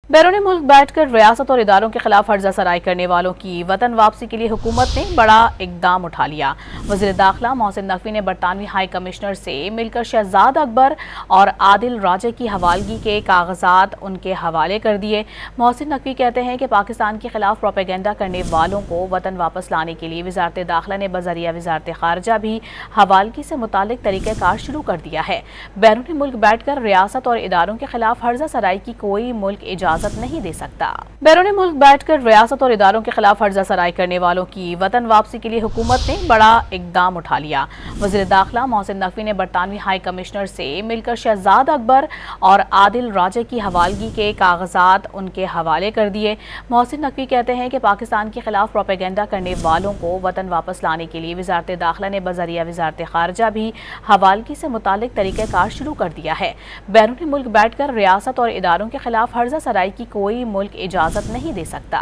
बैरून मुल्क बैठकर रियासत और इदारों के खिलाफ हर्जा सराई करने वालों की वतन वापसी के लिए हुकूमत ने बड़ा इकदाम उठा लिया। वज़ीर दाखिला मोहसिन नकवी ने बरतानवी हाई कमिश्नर से मिलकर शहजाद अकबर और आदिल राजे की हवालगी के कागजात उनके हवाले कर दिए। मोहसिन नकवी कहते हैं कि पाकिस्तान के खिलाफ प्रोपेगेंडा करने वालों को वतन वापस लाने के लिए वजारत दाखिला ने बजरिया वजारत खारजा भी हवालगी से मुतालिक तरीक़ाकार शुरू कर दिया है। बैरून मुल्क बैठकर रियासत और इदारों के खिलाफ हर्जा सराई की कोई मुल्क इजाजत नहीं दे सकता। बैरून मुल्क बैठकर रियासत और इदारों के खिलाफ हर्जा सराई करने वालों की वतन वापसी के लिए हुकूमत ने बड़ा इकदाम उठा लिया। वज़ीर दाखिला मोहसिन नकवी ने बरतानवी हाई कमिश्नर से मिलकर शहजाद अकबर और आदिल राजे की हवालगी के कागजात उनके हवाले कर दिए। मोहसिन नकवी कहते हैं कि पाकिस्तान के खिलाफ प्रोपेगेंडा करने वालों को वतन वापस लाने के लिए वजारत दाखिला ने बजरिया वजारत खारजा भी हवालगी से मुतालिक तरीक़ाकार शुरू कर दिया है। बैरून मुल्क बैठकर रियासत और इदारों के खिलाफ हर्जा सराई की कोई मुल्क इजाजत नहीं दे सकता।